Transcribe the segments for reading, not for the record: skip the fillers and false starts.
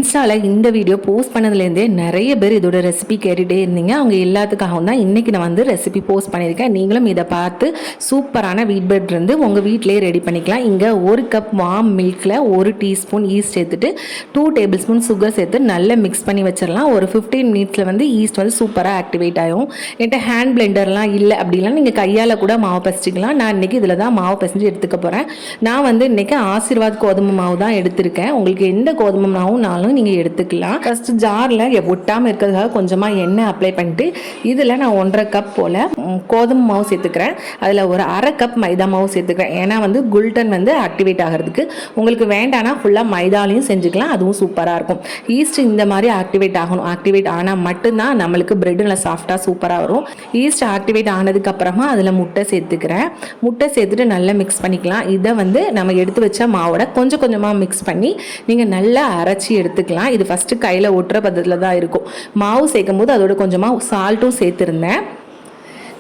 இன்ஸ்டாவில் இந்த video post பண்ணதுலேருந்தே நிறைய பேர் இதோட ரெசிபி கேட்டுகிட்டே இருந்தீங்க. அவங்க எல்லாத்துக்காகவும் தான் இன்றைக்கி நான் வந்து ரெசிபி போஸ்ட் பண்ணியிருக்கேன். நீங்களும் இதை பார்த்து சூப்பரான வீட் பிரெட் இருந்து உங்கள் வீட்டிலே ரெடி பண்ணிக்கலாம். இங்கே 1 கப் வார்ம் மில்கில் 1 டீஸ்பூன் ஈஸ்ட் சேர்த்துட்டு 2 டேபிள் ஸ்பூன் சுகர் சேர்த்து நல்லா மிக்ஸ் பண்ணி வச்சிடலாம். ஒரு 15 மினிட்ஸில் வந்து ஈஸ்ட் வந்து சூப்பராக ஆக்டிவேட் ஆகும். என்கிட்ட ஹேண்ட் பிளெண்டர்லாம் இல்லை அப்படின்னா நீங்கள் கையால் கூட மாவு பசிச்சிக்கலாம். நான் இன்றைக்கி இதில் தான் மாவு பசிஞ்சு எடுத்துக்க போகிறேன். நான் வந்து இன்றைக்கி ஆசீர்வாத் கோதுமை மாவு தான் எடுத்திருக்கேன். உங்களுக்கு எந்த கோதுமை மாவும் நீங்கள் எடுத்துக்கலாம். ஃபர்ஸ்ட் ஜாரில் ஒட்டாமல் இருக்கிறதுக்காக கொஞ்சமாக எண்ணெய் அப்ளை பண்ணிட்டு இதில் நான் 1.5 கப் போல் கோதுமை மாவு சேர்த்துக்கிறேன். அதில் ஒரு 1/2 கப் மைதா மாவு சேர்த்துக்கிறேன். ஏன்னா வந்து குல்டன் வந்து ஆக்டிவேட் ஆகிறதுக்கு. உங்களுக்கு வேண்டானா ஃபுல்லாக மைதாலையும் செஞ்சுக்கலாம், அதுவும் சூப்பராக இருக்கும். ஈஸ்ட் இந்த மாதிரி ஆக்டிவேட் ஆகணும். ஆக்டிவேட் ஆனால் மட்டும்தான் நம்மளுக்கு பிரெட் நல்லா சாஃப்டாக சூப்பராக வரும். ஈஸ்ட் ஆக்டிவேட் ஆனதுக்கப்புறமா அதில் முட்டை சேர்த்துக்கிறேன். முட்டை சேர்த்துட்டு நல்லா மிக்ஸ் பண்ணிக்கலாம். இதை வந்து நம்ம எடுத்து வச்ச மாவோட கொஞ்சம் கொஞ்சமாக மிக்ஸ் பண்ணி நீங்கள் நல்லா அரைச்சி எடுத்துக்கலாம். இது ஃபஸ்ட்டு கையில் ஒட்டுற பதத்தில் தான் இருக்கும். மாவு சேர்க்கும் போது அதோட கொஞ்சமாக சால்ட்டும் சேர்த்துருந்தேன்.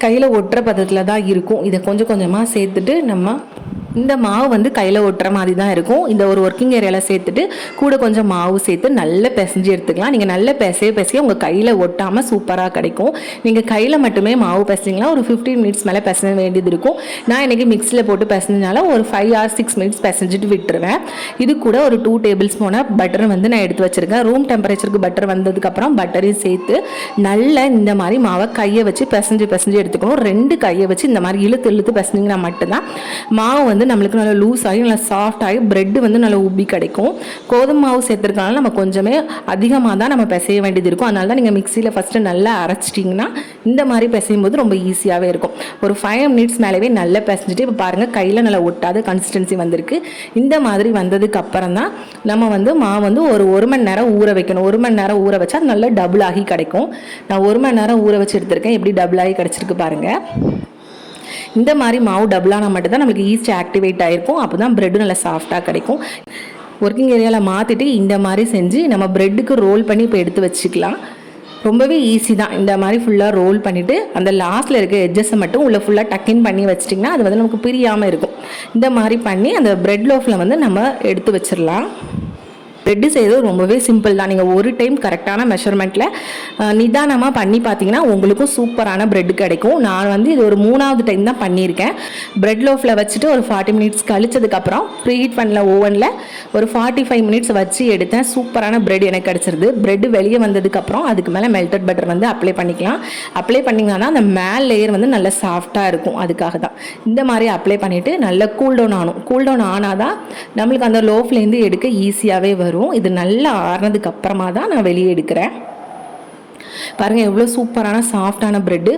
கையில் ஒட்டுற பதத்தில் தான் இருக்கும். இதை கொஞ்சம் கொஞ்சமாக சேர்த்துட்டு நம்ம இந்த மாவு வந்து கையில் ஒட்டுற மாதிரி தான் இருக்கும். இந்த ஒரு ஒர்க்கிங் ஏரியாவில் சேர்த்துட்டு கூட கொஞ்சம் மாவு சேர்த்து நல்லா பிசைஞ்சு எடுத்துக்கலாம். நீங்கள் நல்லா பிசைய உங்கள் கையில் ஒட்டாமல் சூப்பராக கிடைக்கும். நீங்கள் கையில் மட்டுமே மாவு பிசைஞ்சிங்கன்னா ஒரு 15 மினிட்ஸ் மேலே பிசைஞ்ச வேண்டியது இருக்கும். நான் இன்றைக்கி மிக்ஸியில் போட்டு பிசைஞ்சனால ஒரு 5 or 6 மினிட்ஸ் பிசைஞ்சிட்டு விட்டுருவேன். இது கூட ஒரு 2 டேபிள் ஸ்பூனாக பட்டர் வந்து நான் எடுத்து வச்சுருக்கேன். ரூம் டெம்பரேச்சருக்கு பட்டர் வந்ததுக்கப்புறம் பட்டரையும் சேர்த்து நல்லா இந்த மாதிரி மாவை கையை வச்சு பிசைஞ்சு எடுத்துக்கணும். 2 கையை வச்சு இந்த மாதிரி இழுத்து பிசைஞ்சிங்கன்னா மட்டும்தான் மாவு வந்து நம்மளுக்கு நல்லா லூஸ் ஆகி நல்லா சாஃப்ட் ஆகி பிரெட் வந்து நல்லா உப்பி கிடைக்கும். கோதுமை மாவு சேர்த்துருக்கனால நம்ம கொஞ்சமே அதிகமாக தான் நம்ம பிசைய வேண்டியது இருக்கும். அதனால தான் நீங்கள் மிக்சியில் ஃபஸ்ட்டு நல்லா அரைச்சிட்டிங்கன்னா இந்த மாதிரி பிசையும் போது ரொம்ப ஈஸியாகவே இருக்கும். ஒரு 5 மினிட்ஸ் மேலேயே நல்லா பிசைஞ்சிட்டு இப்போ பாருங்கள் கையில் நல்லா ஒட்டாத கன்சிஸ்டன்சி வந்திருக்கு. இந்த மாதிரி வந்ததுக்கு அப்புறம் தான் நம்ம வந்து மாவு வந்து ஒரு 1 மணி நேரம் ஊற வைக்கணும். 1 மணி நேரம் ஊற வச்சா நல்லா டபுள் ஆகி கிடைக்கும். நான் 1 மணி நேரம் ஊற வச்சு எடுத்திருக்கேன். எப்படி டபுள் ஆகி கிடச்சிருக்கு பாருங்கள். இந்த மாதிரி மாவு டபுளானா மட்டும் தான் நம்மளுக்கு ஈஸ்ட் ஆக்டிவேட் ஆகிருக்கும். அப்போ தான் பிரெட்டு நல்லா சாஃப்டாக கிடைக்கும். ஒர்க்கிங் ஏரியாவில் மாற்றிட்டு இந்த மாதிரி செஞ்சு நம்ம பிரெட்டுக்கு ரோல் பண்ணி இப்போ எடுத்து வச்சுக்கலாம். ரொம்பவே ஈஸி தான். இந்த மாதிரி ஃபுல்லாக ரோல் பண்ணிவிட்டு அந்த லாஸ்ட்டில் இருக்க எட்ஜஸை மட்டும் உள்ளே ஃபுல்லாக டக்கின் பண்ணி வச்சிட்டிங்கன்னா அது வந்து நமக்கு பிரியாமல் இருக்கும். இந்த மாதிரி பண்ணி அந்த பிரெட் லோஃபில் வந்து நம்ம எடுத்து வச்சிடலாம். பிரெட்டு செய்கிறது ரொம்பவே சிம்பிள் தான். நீங்கள் ஒரு டைம் கரெக்டான மெஷர்மெண்ட்டில் நிதானமாக பண்ணி பார்த்தீங்கன்னா உங்களுக்கும் சூப்பரான பிரெட்டு கிடைக்கும். நான் வந்து இது ஒரு 3வது டைம் தான் பண்ணியிருக்கேன். பிரெட் லோஃபில் வச்சுட்டு ஒரு 40 மினிட்ஸ் கழிச்சதுக்கப்புறம் ப்ரீஹீட் பண்ணல ஓவனில் ஒரு 45 மினிட்ஸ் வச்சு எடுத்தேன். சூப்பரான பிரெட் எனக்கு கிடச்சிருது. பிரெட்டு வெளியே வந்ததுக்கப்புறம் அதுக்கு மேலே மெல்டட் பட்டர் வந்து அப்ளை பண்ணிக்கலாம். அப்ளை பண்ணிங்கன்னா அந்த மேல் லேயர் வந்து நல்லா சாஃப்டாக இருக்கும். அதுக்காக தான் இந்த மாதிரி அப்ளை பண்ணிவிட்டு நல்லா கூல்டவுன் ஆகணும். கூல்டவுன் ஆனால் தான் நம்மளுக்கு அந்த லோஃப்லேருந்து எடுக்க ஈஸியாகவே வரும். இது நல்லா ஆறுனதுக்கு அப்புறமா தான் நான் வெளியே எடுக்கிறேன். பாருங்கள் எவ்வளோ சூப்பரான சாஃப்டான பிரெட்டு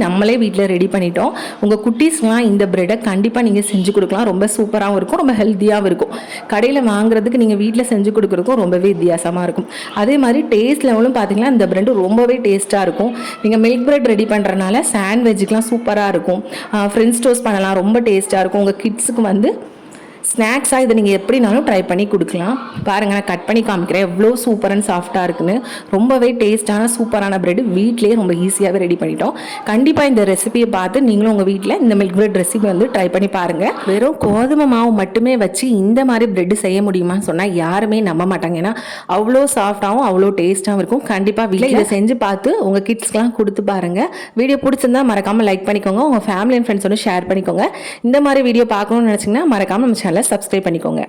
நம்மளே வீட்டில் ரெடி பண்ணிட்டோம். உங்கள் குட்டீஸ்லாம் இந்த பிரெட்டை கண்டிப்பாக நீங்கள் செஞ்சு கொடுக்கலாம். ரொம்ப சூப்பராகவும் இருக்கும், ரொம்ப ஹெல்த்தியாகவும் இருக்கும். கடையில் வாங்குறதுக்கு நீங்கள் வீட்டில் செஞ்சு கொடுக்குறதுக்கும் ரொம்பவே வித்தியாசமாக இருக்கும். அதே மாதிரி டேஸ்ட் லெவலும் பார்த்தீங்கன்னா இந்த பிரெட்டு ரொம்பவே டேஸ்ட்டாக இருக்கும். நீங்கள் மில்க் பிரெட் ரெடி பண்ணுறதுனால சாண்ட்விச்சுக்கெலாம் சூப்பராக இருக்கும். ஃப்ரெஞ்ச் டோஸ்ட் பண்ணலாம், ரொம்ப டேஸ்ட்டாக இருக்கும். உங்கள் கிட்ஸுக்கு வந்து ஸ்நாக்ஸாக இதை நீங்கள் எப்படினாலும் ட்ரை பண்ணி கொடுக்கலாம். பாருங்கள் நான் கட் பண்ணி காமிக்கிறேன் எவ்வளோ சூப்பர் அண்ட் சாஃப்டாக இருக்குன்னு. ரொம்பவே டேஸ்ட்டான சூப்பரான பிரெட் வீட்டிலேயே ரொம்ப ஈஸியாகவே ரெடி பண்ணிட்டோம். கண்டிப்பாக இந்த ரெசிபியை பார்த்து நீங்களும் உங்கள் வீட்டில் இந்த மில்க் பிரெட் ரெசிபி வந்து ட்ரை பண்ணி பாருங்கள். வெறும் கோதுமை மாவு மட்டுமே வச்சு இந்த மாதிரி பிரெட்டு செய்ய முடியுமான்னு சொன்னால் யாருமே நம்ப மாட்டாங்க. ஏன்னா அவ்வளோ சாஃப்டாகவும் அவ்வளோ டேஸ்ட்டாகவும் இருக்கும். கண்டிப்பாக வீட்டில் இதை செஞ்சு பார்த்து உங்கள் கிட்ஸ்க்கெலாம் கொடுத்து பாருங்கள். வீடியோ பிடிச்சிருந்தா மறக்காமல் லைக் பண்ணிக்கோங்க. உங்கள் ஃபேமிலி அண்ட் ஃப்ரெண்ட்ஸோட ஷேர் பண்ணிக்கோங்க. இந்த மாதிரி வீடியோ பார்க்கணும்னு நினச்சிங்கன்னா மறக்காமல் நம்ம சேனலை சப்ஸ்கிரைப் பண்ணிக்கோங்க.